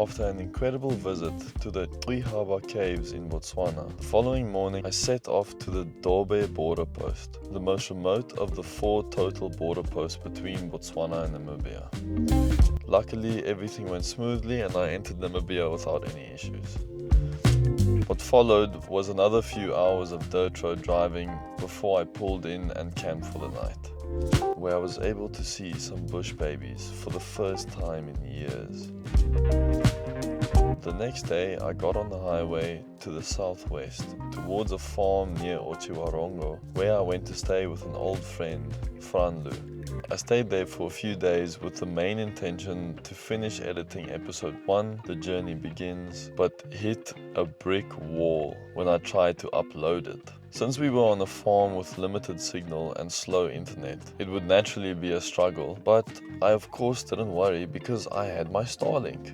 After an incredible visit to the Epupa caves in Botswana, the following morning I set off to the Dobe border post, the most remote of the 4 total border posts between Botswana and Namibia. Luckily, everything went smoothly and I entered Namibia without any issues. What followed was another few hours of dirt road driving before I pulled in and camped for the night, where I was able to see some bush babies for the first time in years. The next day I got on the highway to the southwest towards a farm near Otjiwarongo, where I went to stay with an old friend, Franlo. I stayed there for a few days with the main intention to finish editing episode 1, The Journey Begins, but hit a brick wall when I tried to upload it. Since we were on a farm with limited signal and slow internet, it would naturally be a struggle, but I of course didn't worry because I had my Starlink.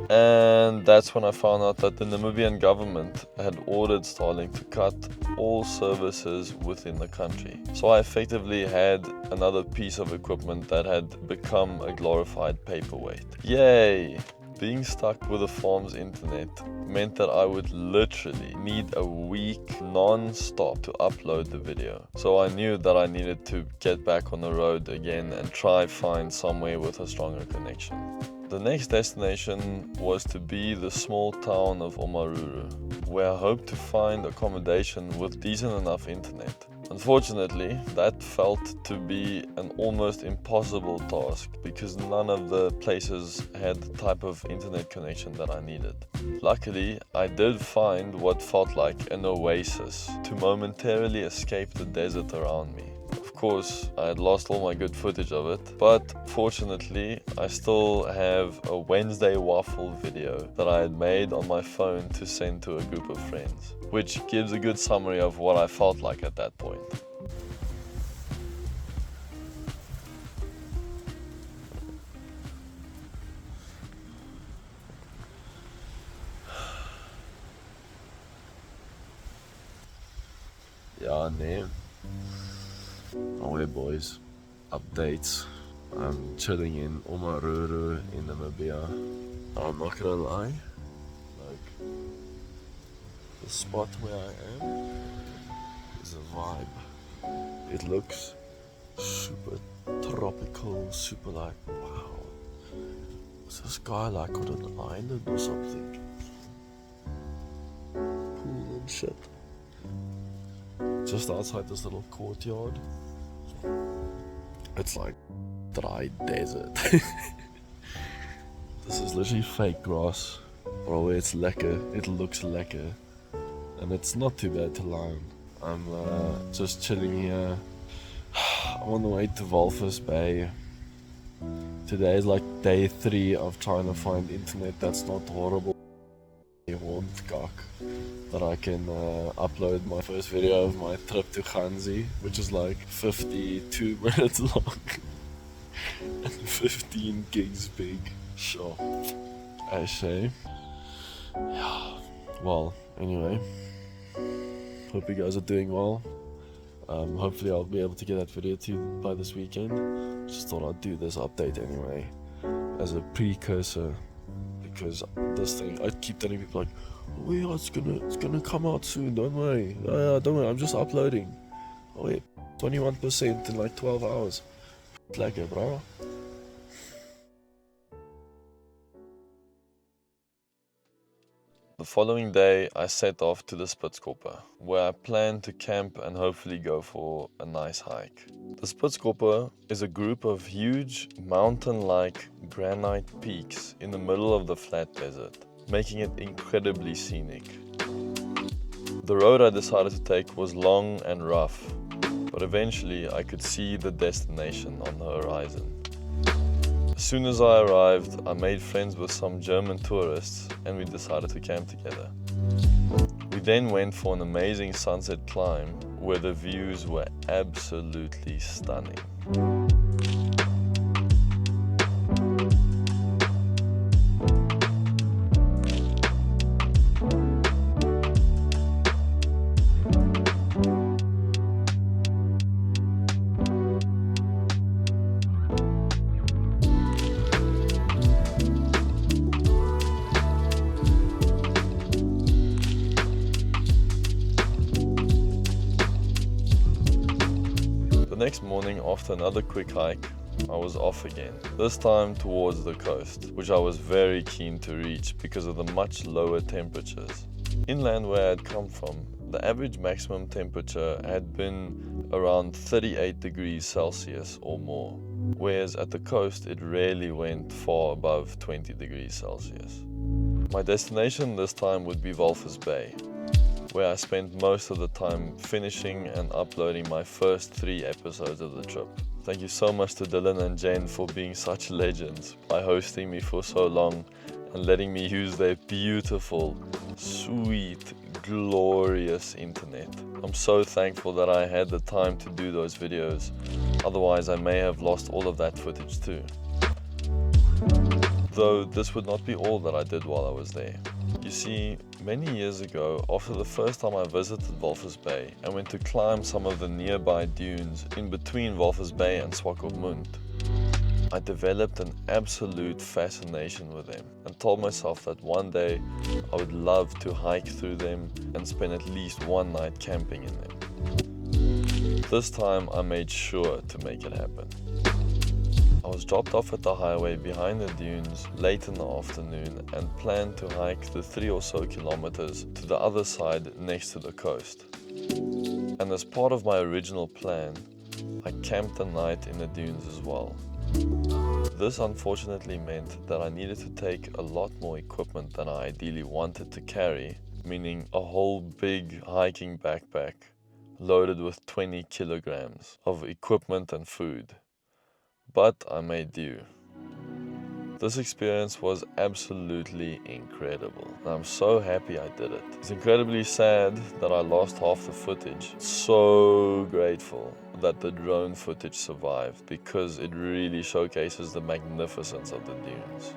And that's when I found out that the Namibian government had ordered Starlink to cut all services within the country. So I effectively had another piece of equipment that had become a glorified paperweight. Yay! Being stuck with the farm's internet meant that I would literally need a week non-stop to upload the video. So I knew that I needed to get back on the road again and try find somewhere with a stronger connection. The next destination was to be the small town of Omaruru, where I hoped to find accommodation with decent enough internet. Unfortunately, that felt to be an almost impossible task because none of the places had the type of internet connection that I needed. Luckily, I did find what felt like an oasis to momentarily escape the desert around me. Of course, I had lost all my good footage of it, but fortunately, I still have a Wednesday waffle video that I had made on my phone to send to a group of friends, which gives a good summary of what I felt like at that point. Ja, nee. Alright boys, updates. I'm chilling in Omaruru in Namibia. I'm not gonna lie, like, the spot where I am is a vibe. It looks super tropical, super like, wow, is this guy like on an island or something? Pool and shit. Just outside this little courtyard, it's like dry desert. This is literally fake grass, bro. It's lekker, it looks lekker, and it's not too bad to lie on. I'm just chilling here. I'm on the way to Walvis Bay. Today is like day 3 of trying to find internet that's not horrible cock, that I can upload my first video of my trip to Ganzi, which is like 52 minutes long and 15 gigs big. Sure, I say. Yeah. Well, anyway, hope you guys are doing well. Hopefully I'll be able to get that video to you by this weekend. Just thought I'd do this update anyway as a precursor, because this thing, I keep telling people like, oh yeah, it's gonna come out soon, don't worry. Don't worry, I'm just uploading. Oh yeah, 21% in like 12 hours. Lekker, bro. The following day, I set off to the Spitzkoppe, where I plan to camp and hopefully go for a nice hike. The Spitzkoppe is a group of huge mountain-like granite peaks in the middle of the flat desert, making it incredibly scenic. The road I decided to take was long and rough, but eventually I could see the destination on the horizon. As soon as I arrived, I made friends with some German tourists and we decided to camp together. We then went for an amazing sunset climb where the views were absolutely stunning. The next morning, after another quick hike, I was off again, this time towards the coast, which I was very keen to reach because of the much lower temperatures. Inland where I had come from, the average maximum temperature had been around 38 degrees Celsius or more, whereas at the coast it rarely went far above 20 degrees Celsius. My destination this time would be Walvis Bay, where I spent most of the time finishing and uploading my first 3 episodes of the trip. Thank you so much to Dylan and Jen for being such legends by hosting me for so long and letting me use their beautiful, sweet, glorious internet. I'm so thankful that I had the time to do those videos, otherwise I may have lost all of that footage too. Though this would not be all that I did while I was there. You see, many years ago, after the first time I visited Walvis Bay, I went to climb some of the nearby dunes in between Walvis Bay and Swakopmund. I developed an absolute fascination with them and told myself that one day I would love to hike through them and spend at least one night camping in them. This time I made sure to make it happen. I was dropped off at the highway behind the dunes late in the afternoon and planned to hike the 3 or so kilometers to the other side next to the coast. And as part of my original plan, I camped a night in the dunes as well. This unfortunately meant that I needed to take a lot more equipment than I ideally wanted to carry, meaning a whole big hiking backpack loaded with 20 kilograms of equipment and food. But I made do. This experience was absolutely incredible. And I'm so happy I did it. It's incredibly sad that I lost half the footage. So grateful that the drone footage survived because it really showcases the magnificence of the dunes.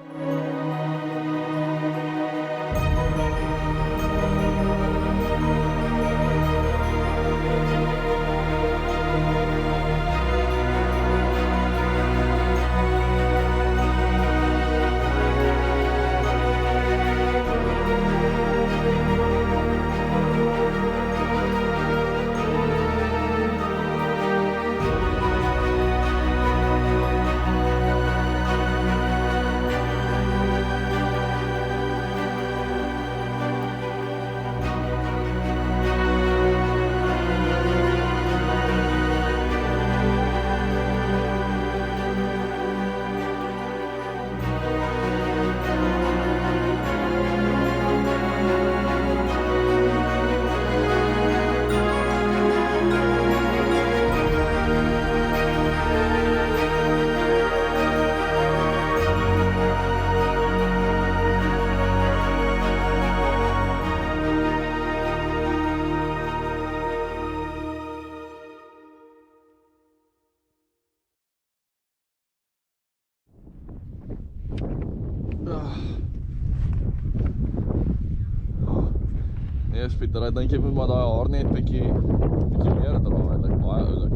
Nee, Pieter, ek dink jy moet maar daai haar net bietjie meer dra. Dit lyk baie oulik.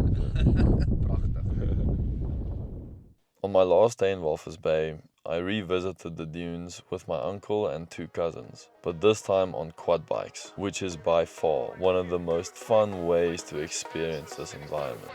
Pragtig. On my last day in Walvis Bay, I revisited the dunes with my uncle and 2 cousins, but this time on quad bikes, which is by far one of the most fun ways to experience this environment.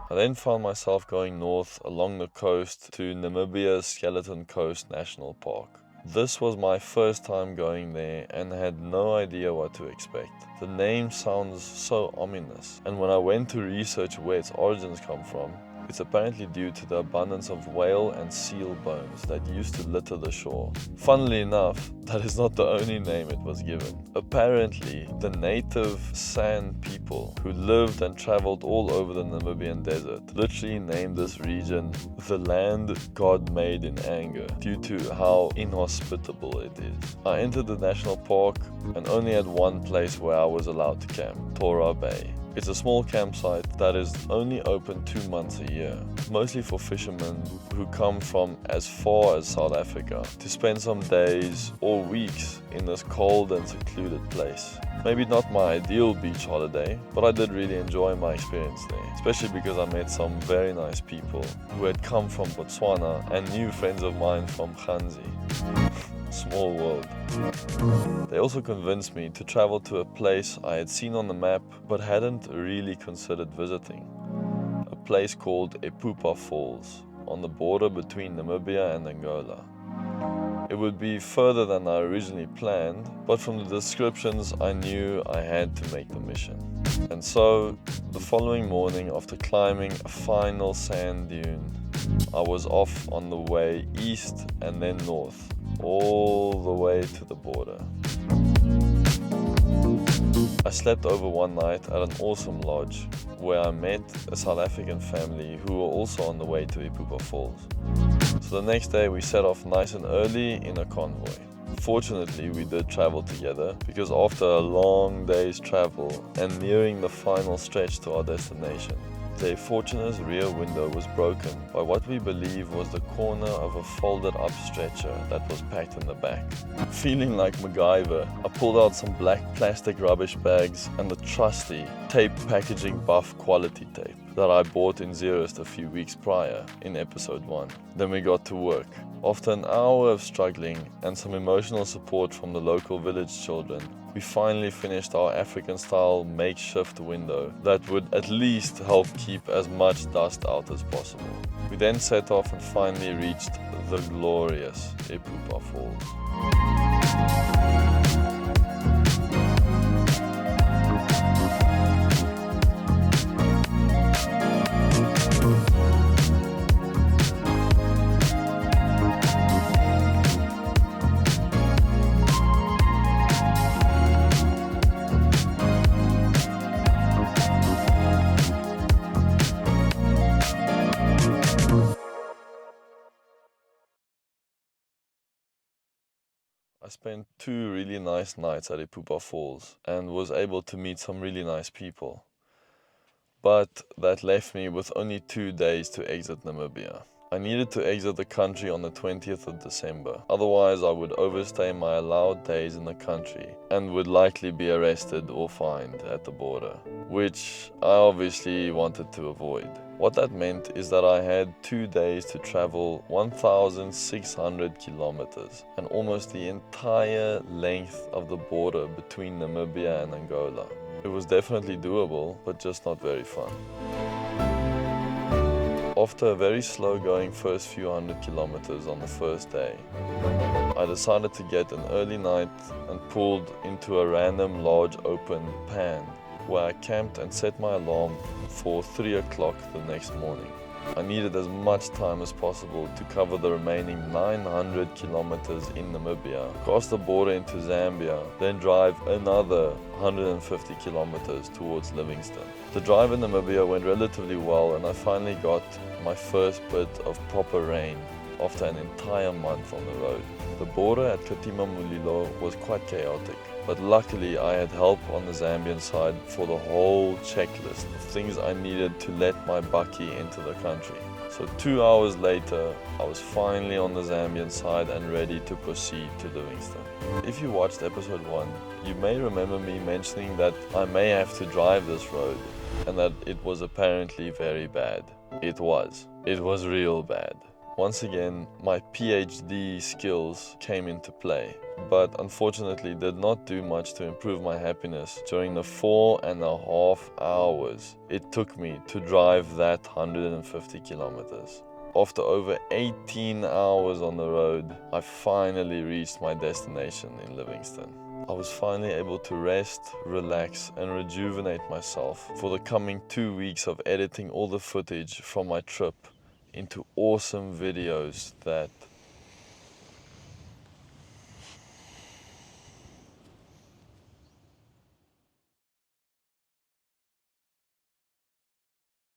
I then found myself going north along the coast to Namibia's Skeleton Coast National Park. This was my first time going there and had no idea what to expect. The name sounds so ominous, and when I went to research where its origins come from, it's apparently due to the abundance of whale and seal bones that used to litter the shore. Funnily enough, that is not the only name it was given. Apparently, the native San people who lived and traveled all over the Namibian desert literally named this region the land God made in anger due to how inhospitable it is. I entered the national park and only had one place where I was allowed to camp, Tora Bay. It's a small campsite that is only open 2 months a year, mostly for fishermen who come from as far as South Africa to spend some days or weeks in this cold and secluded place. Maybe not my ideal beach holiday, but I did really enjoy my experience there, especially because I met some very nice people who had come from Botswana and new friends of mine from Ganzi. Small world. They also convinced me to travel to a place I had seen on the map but hadn't really considered visiting. A place called Epupa Falls, on the border between Namibia and Angola. It would be further than I originally planned, but from the descriptions I knew I had to make the mission. And so, the following morning, after climbing a final sand dune, I was off on the way east and then north, all the way to the border. I slept over one night at an awesome lodge where I met a South African family who were also on the way to Epupa Falls. So the next day we set off nice and early in a convoy. Fortunately, we did travel together because after a long day's travel and nearing the final stretch to our destination, the Fortuna's rear window was broken by what we believe was the corner of a folded up stretcher that was packed in the back. Feeling like MacGyver, I pulled out some black plastic rubbish bags and the trusty tape packaging buff quality tape that I bought in Zerust a few weeks prior in episode 1. Then we got to work. After an hour of struggling and some emotional support from the local village children, we finally finished our African-style makeshift window that would at least help keep as much dust out as possible. We then set off and finally reached the glorious Epupa Falls. I spent 2 really nice nights at Epupa Falls and was able to meet some really nice people. But that left me with only 2 days to exit Namibia. I needed to exit the country on the 20th of December, otherwise I would overstay my allowed days in the country and would likely be arrested or fined at the border, which I obviously wanted to avoid. What that meant is that I had 2 days to travel 1,600 kilometers and almost the entire length of the border between Namibia and Angola. It was definitely doable, but just not very fun. After a very slow going first few hundred kilometers on the first day, I decided to get an early night and pulled into a random large open pan where I camped and set my alarm for 3 o'clock the next morning. I needed as much time as possible to cover the remaining 900 kilometers in Namibia, cross the border into Zambia, then drive another 150 kilometers towards Livingstone. The drive in Namibia went relatively well and I finally got my first bit of proper rain after an entire month on the road. The border at Katima Mulilo was quite chaotic, but luckily I had help on the Zambian side for the whole checklist of things I needed to let my bakkie into the country. So 2 hours later, I was finally on the Zambian side and ready to proceed to Livingstone. If you watched episode 1, you may remember me mentioning that I may have to drive this road and that it was apparently very bad. It was. It was real bad. Once again, my PhD skills came into play, but unfortunately did not do much to improve my happiness during the 4.5 hours it took me to drive that 150 kilometers. After over 18 hours on the road, I finally reached my destination in Livingston. I was finally able to rest, relax, and rejuvenate myself for the coming 2 weeks of editing all the footage from my trip into awesome videos that